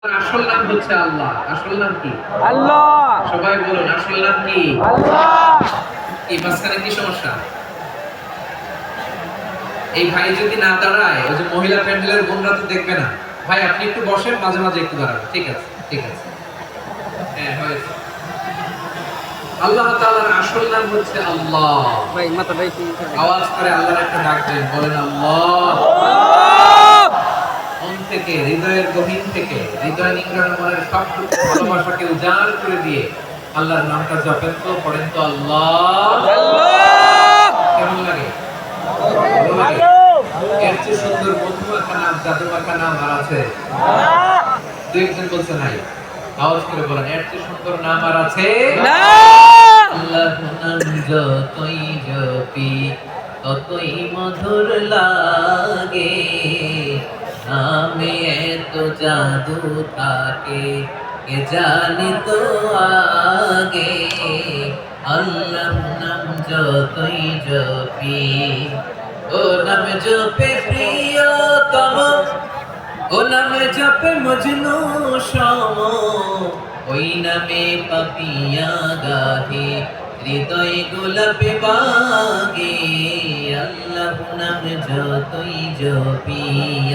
আসল নাম হচ্ছে আল্লাহ। আসল নাম কি? আল্লাহ। সবাই বলুন আসল নাম কি? আল্লাহ। কি মাঝখানে কি সমস্যা? এই ভাই যদি না দাঁড়ায়, ওই যে মহিলা প্যান্ডেলের বোনরা তো দেখবে না। ভাই আপনি একটু বসেন, মাঝে মাঝে একটু দাঁড়ান। ঠিক আছে, ঠিক আছে। হ্যাঁ হয়েছে। আল্লাহ তাআলার আসল নাম হচ্ছে আল্লাহ। ভাই মাথাটা একটু আওয়াজ করে আল্লাহর একটা ডাক দেন, বলেন আল্লাহ। মন থেকে, হৃদয়ের গভীর থেকে, হৃদয় নিংড়ানো মনের সবটুকু ভালোবাসাকে উজাড় করে দিয়ে আল্লাহর নামটা জপেন তো, পড়েন তো আল্লাহ। কেমন লাগে? ভালো লাগে? এর চেয়ে সুন্দর মধুমাখা নাম, জাদুমাখা নাম আর আছে? দু একজন বলছে নাই। আওয়াজ করে বলেন, এর চেয়ে সুন্দর নাম আর আছে? আল্লাহ নাম যতই জপি ততই মধুর লাগে, নামে এত জাদু থাকে কে জানি তো আগে। আল্লাহ নাম যতই জপি, ও নাম জপে প্রিয়তম, ও নামে জপে মজনু সম, ওই নামে পাপিয়া গাহে হৃদয় গোলাপে বাগে। আল্লাহ নাম যতই জপি,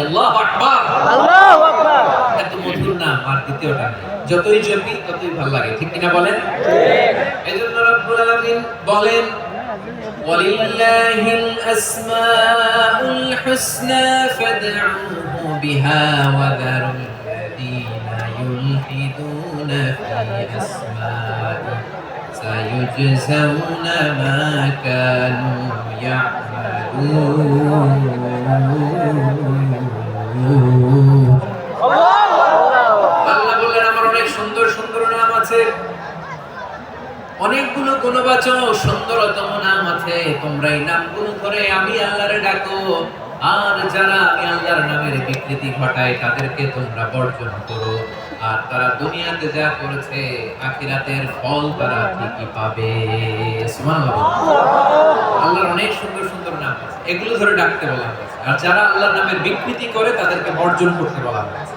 আল্লাহু আকবার, আল্লাহু আকবার। এত মধুর নাম আর দ্বিতীয়টা নেই। যতই জপি ততই ভালো লাগে, ঠিক কিনা বলেন? এজন্য রব্বুল আলামিন বলেন, ওয়ালিল্লাহিল আসমাউল হুসনা ফাদউহু বিহা ওয়া যারুল লাযীনা ইউলহিদুনা ফি আসমাইহি সায়ুজজাউনা মা কানু ইয়ামালুন। আল্লাহ বললেন, আমার অনেক সুন্দর সুন্দর নাম আছে, অনেকগুলো গুণবাচক সুন্দরতম নাম আছে। তোমরা এই নামগুলো ধরে আমি আল্লাহরে ডাকো, আর যারা আমি আল্লাহর নামের বিকৃতি ঘটায় তাদেরকে তোমরা বর্জন করো। আর তারা দুনিয়াতে যা করেছে আখিরাতের ফল তারা ঠিকই পাবে। সুবহানাল্লাহ। আল্লাহর অনেক সুন্দর সুন্দর নাম আছে, এগুলো ধরে ডাকতে বলা হয়েছে। আর যারা আল্লাহর নামের বিকৃতি করে তাদেরকে বর্জন করতে বলা হয়েছে।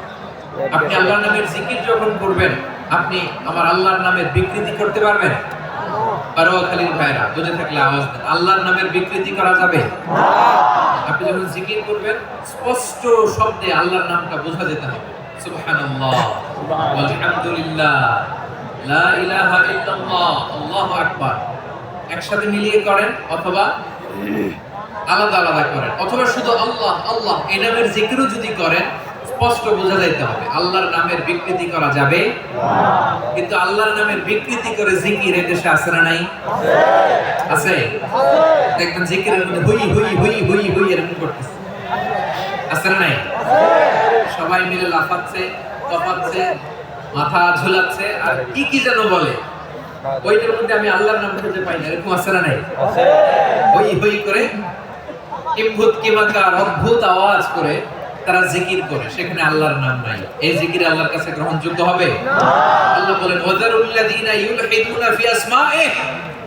আপনি আল্লাহর নামের জিকির যখন করবেন, আপনি আমার আল্লাহর নামের বিকৃতি করতে পারবেন? পারোয়াখালীর ভাইরা বুঝে থাকলে আওয়াজ দেন, আল্লাহর নামের বিকৃতি করা যাবে না। আপনি যখন জিকির করবেন স্পষ্ট শব্দে আল্লাহর নামটা বোঝা যেতে হবে। সুবহানাল্লাহ, আলহামদুলিল্লাহ, লা ইলাহা ইল্লাল্লাহ, আল্লাহু আকবার। একসাথে মিলিয়ে করেন অথবা আলাদা আলাদা করেন, অথবা শুধু আল্লাহ আল্লাহ এই নামের জিকিরও যদি করেন স্পষ্ট বোঝা যাইতে হবে। আল্লাহর নামের বিকৃতি করা যাবে না। কিন্তু আল্লাহর নামের বিকৃতি করে জিকির এই দেশে আছে না নাই? আছে। দেখবেন জিকিরের মধ্যে হুই হুই হুই হুই হুই এরকম করতেছে, আছে না নাই? সবাই মিলে লাফাচ্ছে, কপাচ্ছে, মাথা ঝুলাচ্ছে আর কি কি যেন বলে, ওইটার মধ্যে আমি আল্লাহর নাম খুঁজে পাই না, এরকম আছে না নাই? হুই হুই করে কিম্ভূত কিমাকার অদ্ভুত আওয়াজ করে তারা জিকির করে, সেখানে আল্লাহর নাম নাই। এই জিকির আল্লাহর কাছে গ্রহণযোগ্য হবে না। আল্লাহ বলেন, ওয়াযারুল্লাযীনা ইউলহিদুনা ফি আসমাইহি,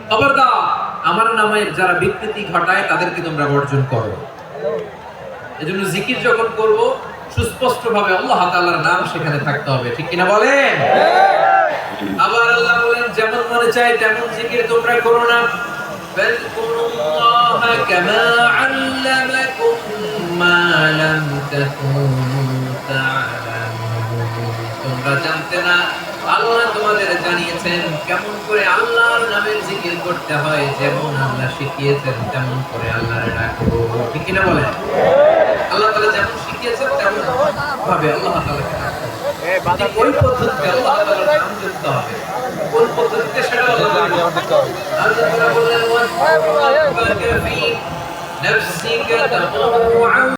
খবরদার আমার নামের যারা বিকৃতি ঘটায় তাদেরকে তোমরা বর্জন করো। এজন্য জিকির যখন করব সুস্পষ্টভাবে আল্লাহ তাআলার নাম সেখানে থাকতে হবে, ঠিক কিনা বলেন? আবার আল্লাহ বলেন, যেমন মনে চায় তেমন জিকির তোমরা করো না। ফাযকুরুল্লাহা কামা আল্লামাকুম মা লাম তাকুনু তা'লামুন। তোমরা জানতে না, আল্লাহ তোমাদের জানিয়েছেন কেমন করে আল্লাহর নামের জিকির করতে হয়। যেমন আল্লাহ শিখিয়েছেন তেমন করে আল্লাহর ডাকো, ঠিক কিনা বলেন? আল্লাহ তাআলা যেমন শিখিয়েছেন তেমন ভাবে আল্লাহ তাআলাকে ডাকো। ওই পদ্ধতিতে আল্লাহ তাআলার নাম জপতে হবে। কোন পদ্ধতিতে সেটা আল্লাহ জানেন। আল্লাহ তাআলা বলেন, ওয়াসতাগফির ফি নাফসিকা তাদাররুআন